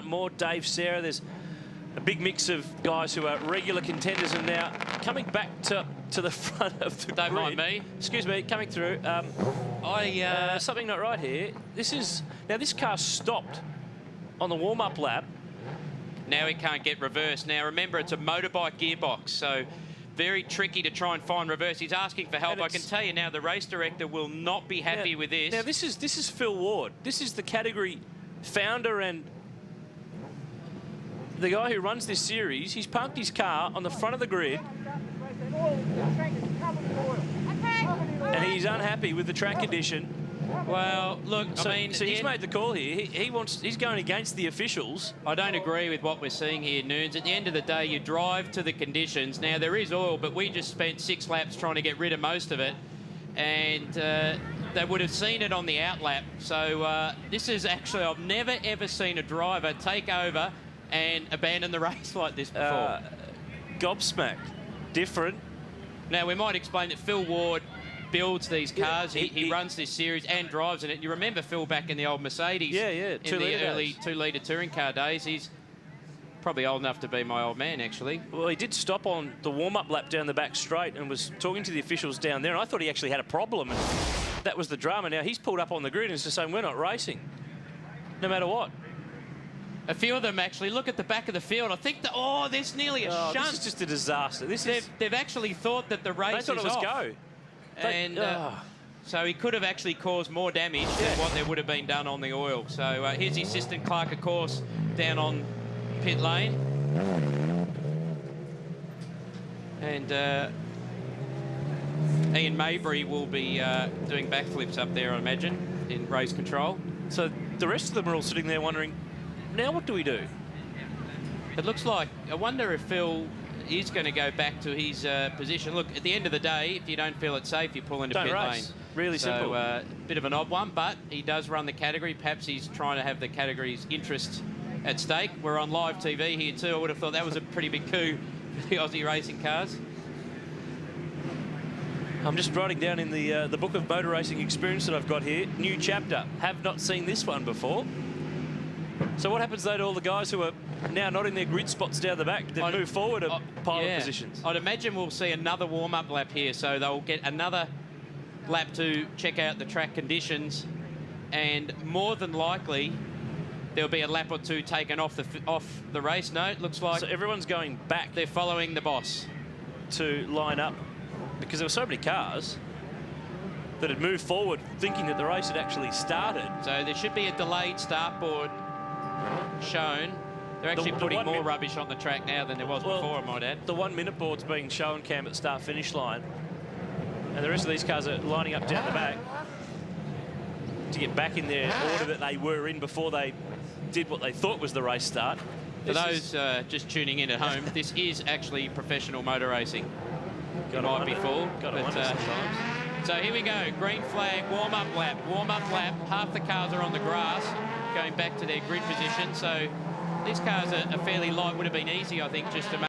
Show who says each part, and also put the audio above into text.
Speaker 1: more Dave, Sarah. There's a big mix of guys who are regular contenders and now coming back to the front of the
Speaker 2: Don't
Speaker 1: grid.
Speaker 2: mind me.
Speaker 1: Excuse me, coming through. Something not right here. This car stopped on the warm-up lap.
Speaker 2: Now he can't get reversed. Now remember, it's a motorbike gearbox, so very tricky to try and find reverse. He's asking for help. I can tell you now, the race director will not be happy with this.
Speaker 1: Now this is Phil Ward. This is the category founder and the guy who runs this series. He's parked his car on the front of the grid, and he's unhappy with the track condition.
Speaker 2: Well, look,
Speaker 1: So he's made the call here. He's going against the officials.
Speaker 2: I don't agree with what we're seeing here, Noons. At the end of the day, you drive to the conditions. Now, there is oil, but we just spent 6 laps trying to get rid of most of it. And they would have seen it on the out lap. So this is actually, I've never, ever seen a driver take over and abandon the race like this before.
Speaker 1: Gobsmacked. Different.
Speaker 2: Now, we might explain that Phil Ward builds these cars. He runs this series and drives in it. You remember Phil back in the old Mercedes?
Speaker 1: Yeah.
Speaker 2: In the early 2-litre touring car days. He's probably old enough to be my old man, actually.
Speaker 1: Well, he did stop on the warm-up lap down the back straight and was talking to the officials down there, and I thought he actually had a problem, and that was the drama. Now, he's pulled up on the grid and is just saying, we're not racing, no matter what.
Speaker 2: A few of them actually look at the back of the field. I think there's nearly a shunt.
Speaker 1: This is just a disaster.
Speaker 2: They've actually thought that the race
Speaker 1: they thought
Speaker 2: is
Speaker 1: it was
Speaker 2: off.
Speaker 1: go.
Speaker 2: So he could have actually caused more damage than what there would have been done on the oil. So here's the assistant clerk, of course, down on pit lane. And Ian Mabry will be doing backflips up there, I imagine, in race control.
Speaker 1: So the rest of them are all sitting there wondering, now what do we do?
Speaker 2: It looks like, I wonder if Phil is going to go back to his position. Look, at the end of the day, if you don't feel it's safe, you pull into pit lane.
Speaker 1: Really simple.
Speaker 2: So, bit of an odd one, but he does run the category. Perhaps he's trying to have the category's interest at stake. We're on live TV here too. I would have thought that was a pretty big coup for the Aussie racing cars.
Speaker 1: I'm just writing down in the book of motor racing experience that I've got here, new chapter. Have not seen this one before. So what happens though to all the guys who are now not in their grid spots down the back that move forward to pilot positions?
Speaker 2: I'd imagine we'll see another warm-up lap here, so they'll get another lap to check out the track conditions, and more than likely there'll be a lap or two taken off the race. No, it looks like
Speaker 1: so everyone's going back.
Speaker 2: They're following the boss
Speaker 1: to line up because there were so many cars that had moved forward thinking that the race had actually started.
Speaker 2: So there should be a delayed start board shown. They're actually putting more rubbish on the track now than there was before, I might add.
Speaker 1: The 1 minute board's being shown, Cam, at start-finish line. And the rest of these cars are lining up down the back to get back in their order that they were in before they did what they thought was the race start.
Speaker 2: For those just tuning in at home, this is actually professional motor racing. It might be full. So here we go, green flag, warm-up lap. Half the cars are on the grass, going back to their grid position. So these cars are fairly light. Would have been easy, I think, just to make